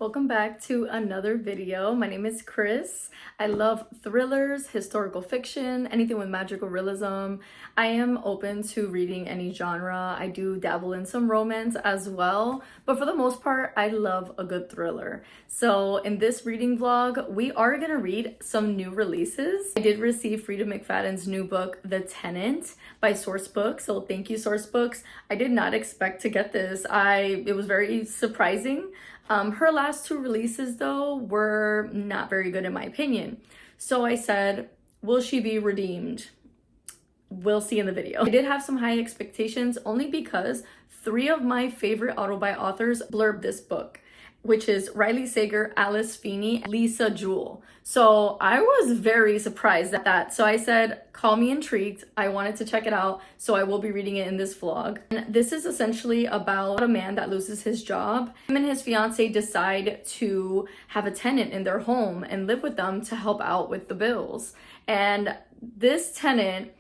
Welcome back to another video. My name is Chris. I love thrillers, historical fiction, anything with magical realism. I am open to reading any genre. I do dabble in some romance as well, but for the most part, I love a good thriller. So in this reading vlog, we are gonna read some new releases. I did receive Frieda McFadden's new book, The Tenant, by Source Books. So thank you, Source Books. I did not expect to get this. It was very surprising. Her last two releases, though, were not very good in my opinion. So I said, will she be redeemed? We'll see in the video. I did have some high expectations only because 3 of my favorite auto-buy authors blurbed this book, which is Riley Sager, Alice Feeney, Lisa Jewell. So I was very surprised at that. So I said, call me intrigued. I wanted to check it out. So I will be reading it in this vlog. And this is essentially about a man that loses his job. Him and his fiance decide to have a tenant in their home and live with them to help out with the bills. And this tenant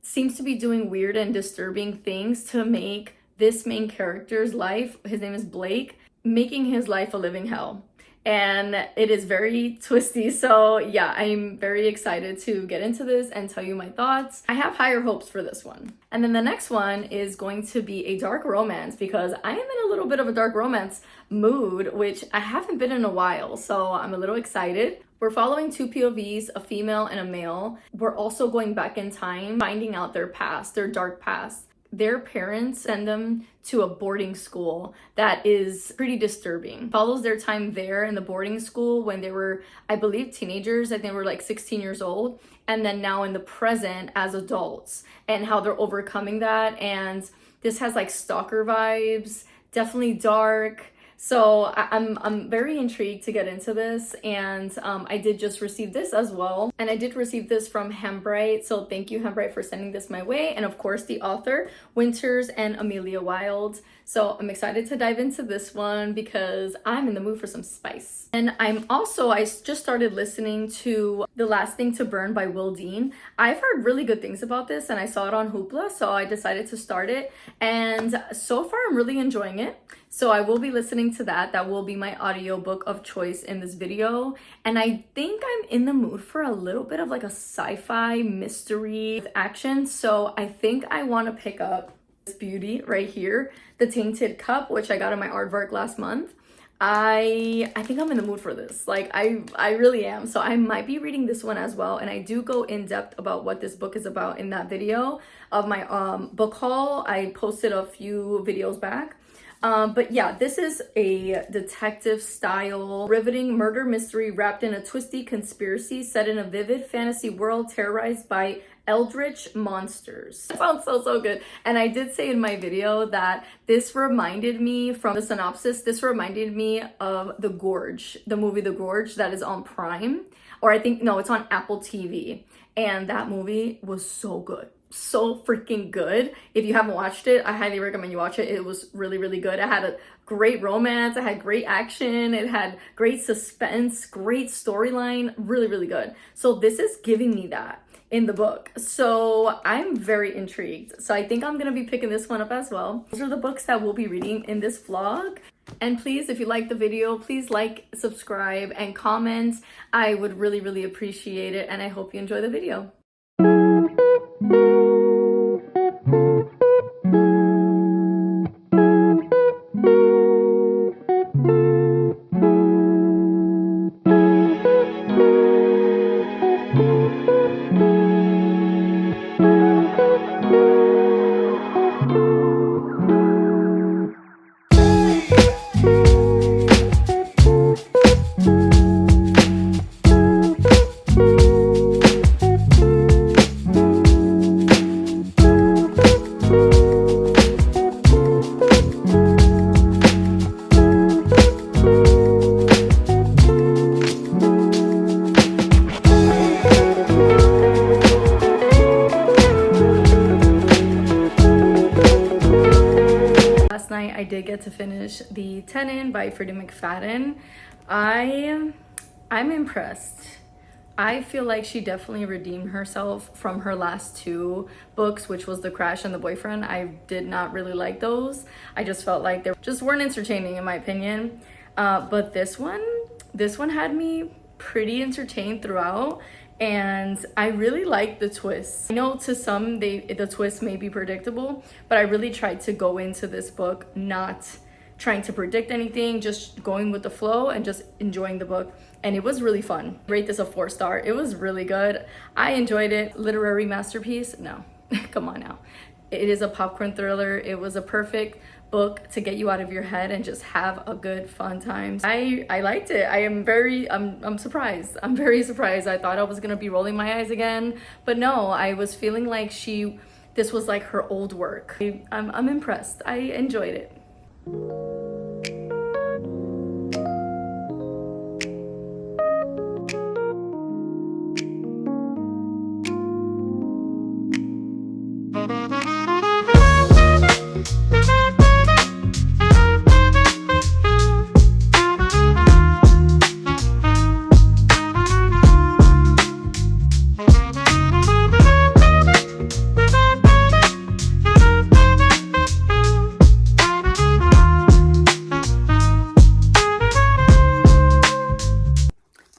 seems to be doing weird and disturbing things to make this main character's life, his name is Blake, making his life a living hell. And it is very twisty. So yeah, I'm very excited to get into this and tell you my thoughts. I have higher hopes for this one. And then the next one is going to be a dark romance because I am in a little bit of a dark romance mood, which I haven't been in a while. So I'm a little excited. We're following 2 POVs, a female and a male. We're also going back in time, finding out their past, their dark past. Their parents send them to a boarding school that is pretty disturbing. Follows their time there in the boarding school when they were, I believe, teenagers. I think they were like 16 years old. And then now in the present as adults and how they're overcoming that. And this has like stalker vibes, definitely dark. So I'm very intrigued to get into this, and I did just receive this as well. And I did receive this from Hembright, so thank you Hembright for sending this my way. And of course the author, Winters and Amelia Wilde. So I'm excited to dive into this one because I'm in the mood for some spice. And I just started listening to The Last Thing to Burn by Will Dean. I've heard really good things about this and I saw it on Hoopla, so I decided to start it. And so far I'm really enjoying it. So I will be listening to that. That will be my audiobook of choice in this video. And I think I'm in the mood for a little bit of like a sci-fi mystery action. So I think I want to pick up this beauty right here, The Tainted Cup, which I got in my aardvark last month. I think I'm in the mood for this. Like I really am. So I might be reading this one as well. And I do go in depth about what this book is about in that video of my book haul. I posted a few videos back. But yeah, this is a detective style riveting murder mystery wrapped in a twisty conspiracy set in a vivid fantasy world terrorized by eldritch monsters. That sounds so good. And I did say in my video that this reminded me, from the synopsis, this reminded me of The Gorge, the movie The Gorge that is on Prime, or I think, no, it's on Apple TV. And that movie was so good. So freaking good. If you haven't watched it, I highly recommend you watch it. It was really good. It had a great romance, it had great action, it had great suspense, great storyline, really good. So this is giving me that in the book. So I'm very intrigued. So I think I'm gonna be picking this one up as well. Those are the books that we'll be reading in this vlog. And please, if you like the video, please like, subscribe, and comment. I would really appreciate it, and I hope you enjoy the video. I did get to finish The Tenant by Frieda McFadden. I'm impressed. I feel like she definitely redeemed herself from her last 2 books, which was The Crash and The Boyfriend. I did not really like those. I just felt like they just weren't entertaining in my opinion. But this one had me pretty entertained throughout, and I really like the twists. I know to some the twist may be predictable, but I really tried to go into this book not trying to predict anything, just going with the flow and just enjoying the book. And it was really fun. Rate this a 4-star. It was really good. I enjoyed it. Literary masterpiece? No, come on now. It is a popcorn thriller. It was a perfect book to get you out of your head and just have a good fun time. I liked it. I'm surprised. I'm very surprised. I thought I was gonna be rolling my eyes again, but no, I was feeling like this was like her old work. I'm impressed. I enjoyed it.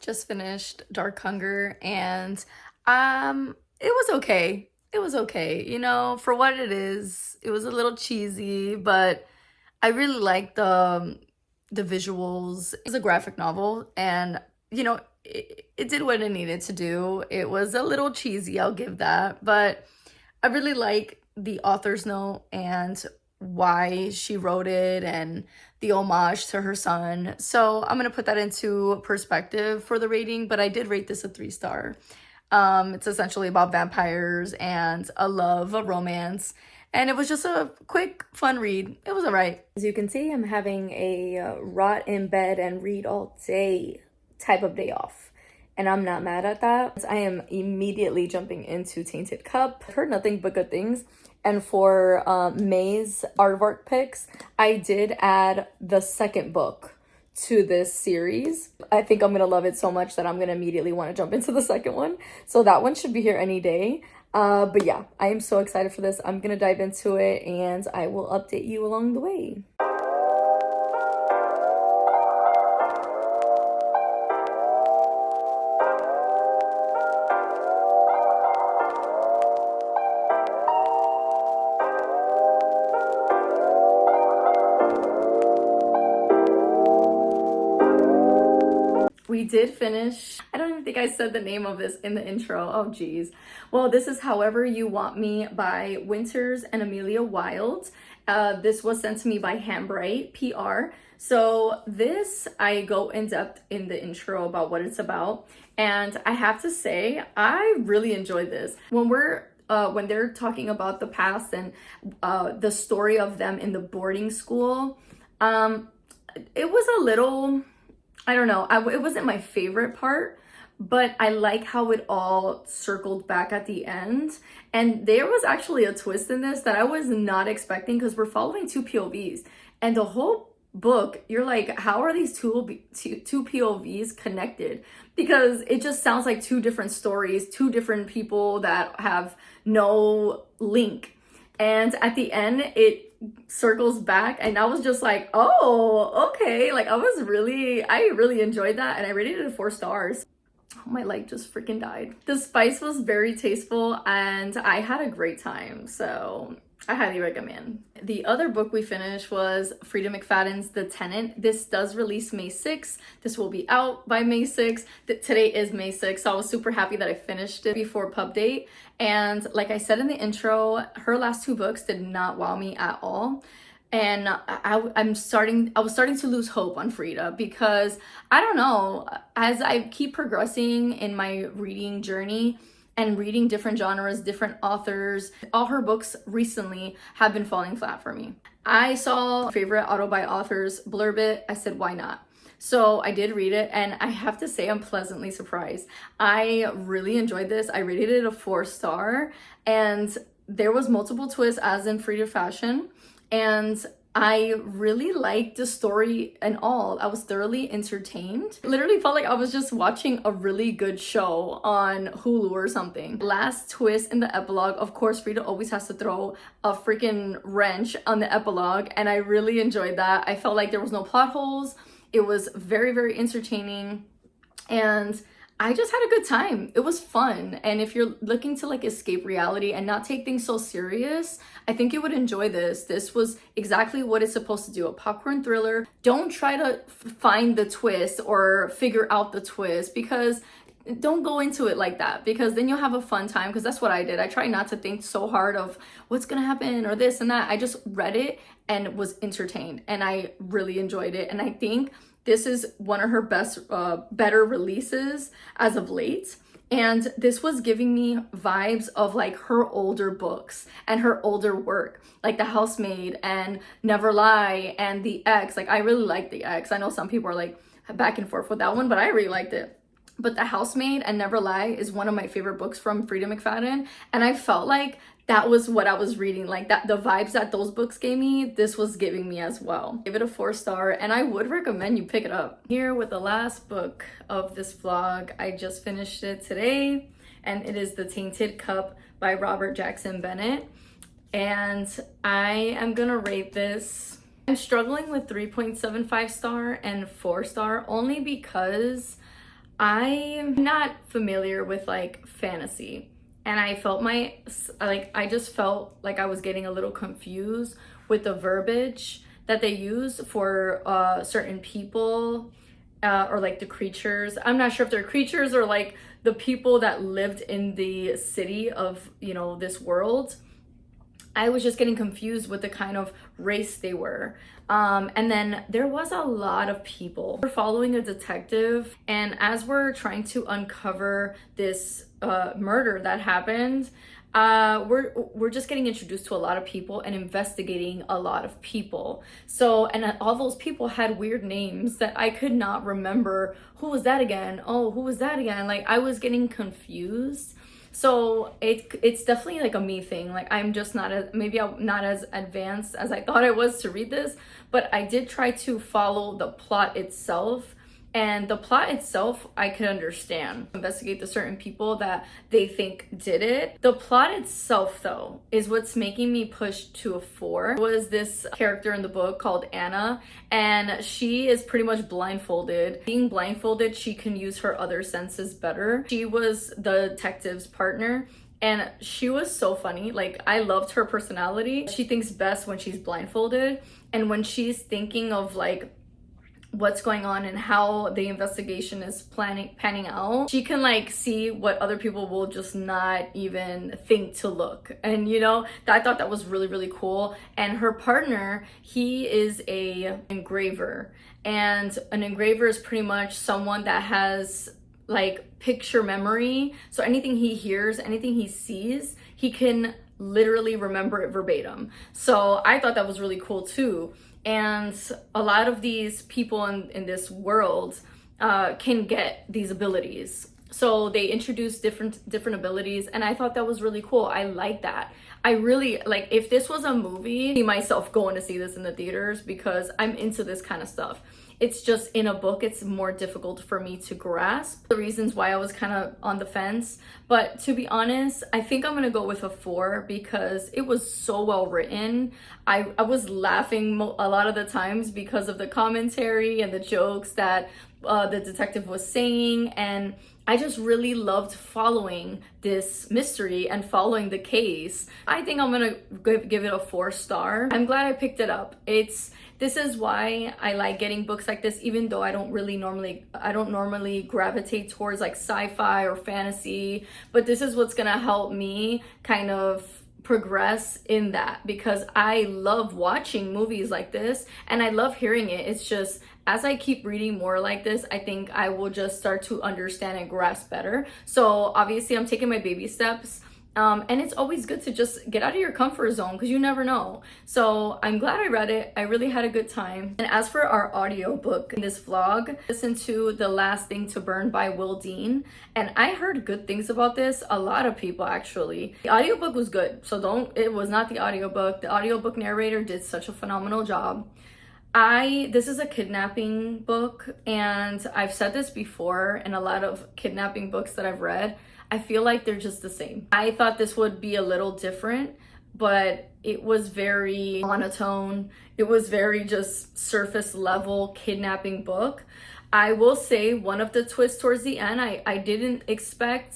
Just finished Dark Hunger, and it was okay. It was okay. You know, for what it is, it was a little cheesy, but I really liked the visuals. It was a graphic novel, and you know, it did what it needed to do. It was a little cheesy, I'll give that, but I really like the author's note and why she wrote it and the homage to her son. So I'm gonna put that into perspective for the rating, but I did rate this a 3-star. It's essentially about vampires and a love, a romance, and it was just a quick, fun read. It was all right. As you can see, I'm having a rot in bed and read all day type of day off, and I'm not mad at that. I am immediately jumping into Tainted Cup. I've heard nothing but good things. And for May's aardvark picks, I did add the second book to this series. I think I'm gonna love it so much that I'm gonna immediately want to jump into the second one. So that one should be here any day. But yeah, I am so excited for this. I'm gonna dive into it and I will update you along the way. We did finish. I don't even think I said the name of this in the intro. Oh, geez. Well, this is However You Want Me by Winters and Amelia Wilde. This was sent to me by Handbright PR. So this, I go in depth in the intro about what it's about. And I have to say, I really enjoyed this. When they're talking about the past and the story of them in the boarding school, it was a little, I don't know, it wasn't my favorite part, but I like how it all circled back at the end. And there was actually a twist in this that I was not expecting, because we're following two POVs. And the whole book, you're like, how are these two POVs connected? Because it just sounds like two different stories, two different people that have no link. And at the end, it circles back, and I was just like, oh, okay. Like I really enjoyed that, and I rated it 4 stars. Oh, my leg just freaking died. The spice was very tasteful, and I had a great time, so I highly recommend. The other book we finished was Frieda McFadden's The Tenant. This does release May 6th. This will be out by May 6th. Today is May 6th, so I was super happy that I finished it before pub date. And like I said in the intro, her last 2 books did not wow me at all. And I was starting to lose hope on Frieda, because I don't know, as I keep progressing in my reading journey and reading different genres, different authors, all her books recently have been falling flat for me. I saw favorite auto by authors blurb it. I said, why not? So I did read it, and I have to say I'm pleasantly surprised. I really enjoyed this. I rated it a 4 star, and there was multiple twists as in Frieda fashion. And I really liked the story and all. I was thoroughly entertained. Literally felt like I was just watching a really good show on Hulu or something. Last twist in the epilogue, of course, Frieda always has to throw a freaking wrench on the epilogue, and I really enjoyed that. I felt like there was no plot holes. It was very, very entertaining, and I just had a good time. It was fun. And if you're looking to like escape reality and not take things so serious, I think you would enjoy this. This was exactly what it's supposed to do, a popcorn thriller. Don't try to find the twist or figure out the twist, because don't go into it like that, because then you'll have a fun time, because that's what I did. I tried not to think so hard of what's gonna happen or this and that. I just read it and was entertained, and I really enjoyed it. And I think this is one of her better releases as of late. And this was giving me vibes of like her older books and her older work, like The Housemaid and Never Lie and The Ex. Like, I really like The Ex. I know some people are like back and forth with that one, but I really liked it. But The Housemaid and Never Lie is one of my favorite books from Frieda McFadden. And I felt like that was what I was reading, like that the vibes that those books gave me, this was giving me as well. Give it a 4-star, and I would recommend you pick it up. Here with the last book of this vlog, I just finished it today, and it is The Tainted Cup by Robert Jackson Bennett. And I am gonna rate this. I'm struggling with 3.75 star and 4 star only because I'm not familiar with like fantasy. And I felt I just felt like I was getting a little confused with the verbiage that they use for certain people or like the creatures. I'm not sure if they're creatures or like the people that lived in the city of, you know, this world. I was just getting confused with the kind of race they were. And then there was a lot of people. We're following a detective, and as we're trying to uncover this murder that happened, we're just getting introduced to a lot of people and investigating a lot of people. So, and all those people had weird names that I could not remember. Who was that again? Oh, who was that again? Like, I was getting confused. So it's definitely like a me thing. Like, I'm just not maybe I'm not as advanced as I thought I was to read this, but I did try to follow the plot itself. And the plot itself, I could understand. Investigate the certain people that they think did it. The plot itself, though, is what's making me push to a 4. There was this character in the book called Anna, and she is pretty much blindfolded. Being blindfolded, she can use her other senses better. She was the detective's partner, and she was so funny. Like, I loved her personality. She thinks best when she's blindfolded, and when she's thinking of like what's going on and how the investigation is panning out, she can like see what other people will just not even think to look. And you know, I thought that was really, really cool. And her partner, he is a engraver, and an engraver is pretty much someone that has like picture memory. So anything he hears, anything he sees, he can literally remember it verbatim. So I thought that was really cool too. And a lot of these people in this world can get these abilities. So they introduced different abilities, and I thought that was really cool. I like that. I really like, if this was a movie, I see myself going to see this in the theaters, because I'm into this kind of stuff. It's just in a book, it's more difficult for me to grasp. The reasons why I was kind of on the fence. But to be honest, I think I'm gonna go with a 4 because it was so well written. I was laughing a lot of the times because of the commentary and the jokes that the detective was saying. And I just really loved following this mystery and following the case. I think I'm gonna give it a 4 star. I'm glad I picked it up. This is why I like getting books like this, even though I don't normally gravitate towards like sci-fi or fantasy, but this is what's gonna help me kind of progress in that, because I love watching movies like this and I love hearing it. It's just, as I keep reading more like this, I think I will just start to understand and grasp better. So obviously I'm taking my baby steps. And it's always good to just get out of your comfort zone, because you never know. So I'm glad I read it. I really had a good time. And as for our audiobook in this vlog, listen to The Last Thing to Burn by Will Dean. And I heard good things about this. A lot of people, actually. The audiobook was good. So it was not the audiobook. The audiobook narrator did such a phenomenal job. This is a kidnapping book, and I've said this before in a lot of kidnapping books that I've read. I feel like they're just the same. I thought this would be a little different, but it was very monotone. It was very just surface level kidnapping book. I will say one of the twists towards the end, I didn't expect.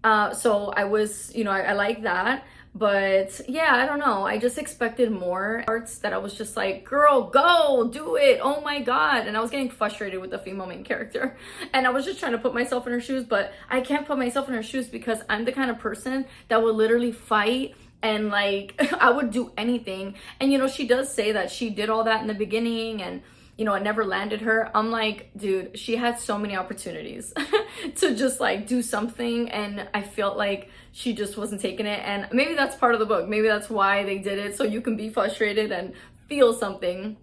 So I was, I like that. But yeah, I don't know. I just expected more parts that I was just like, girl, go, do it. Oh my God. And I was getting frustrated with the female main character. And I was just trying to put myself in her shoes, but I can't put myself in her shoes because I'm the kind of person that would literally fight and like, I would do anything. And she does say that she did all that in the beginning and it never landed her. I'm like, dude, she had so many opportunities to just like do something, and I felt like she just wasn't taking it. And maybe that's part of the book. Maybe that's why they did it, so you can be frustrated and feel something.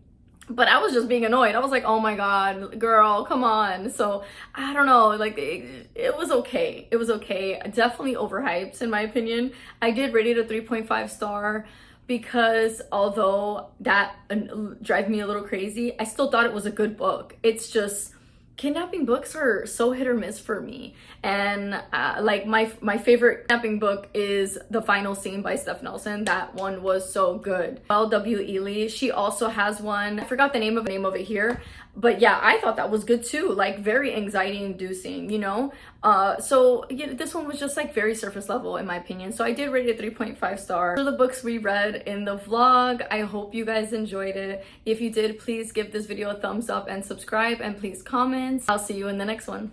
But I was just being annoyed. I was like, oh my God, girl, come on. So I don't know, like it was okay. It was okay. Definitely overhyped in my opinion. I did rate it a 3.5 star because although that drives me a little crazy, I still thought it was a good book. It's just kidnapping books are so hit or miss for me. And like my favorite kidnapping book is The Final Scene by Steph Nelson. That one was so good. L.W. Ely, she also has one. I forgot the name of it here. But yeah, I thought that was good too. Like very anxiety inducing, So this one was just like very surface level in my opinion. So I did rate it 3.5 stars. Those are the books we read in the vlog. I hope you guys enjoyed it. If you did, please give this video a thumbs up and subscribe, and please comment. I'll see you in the next one.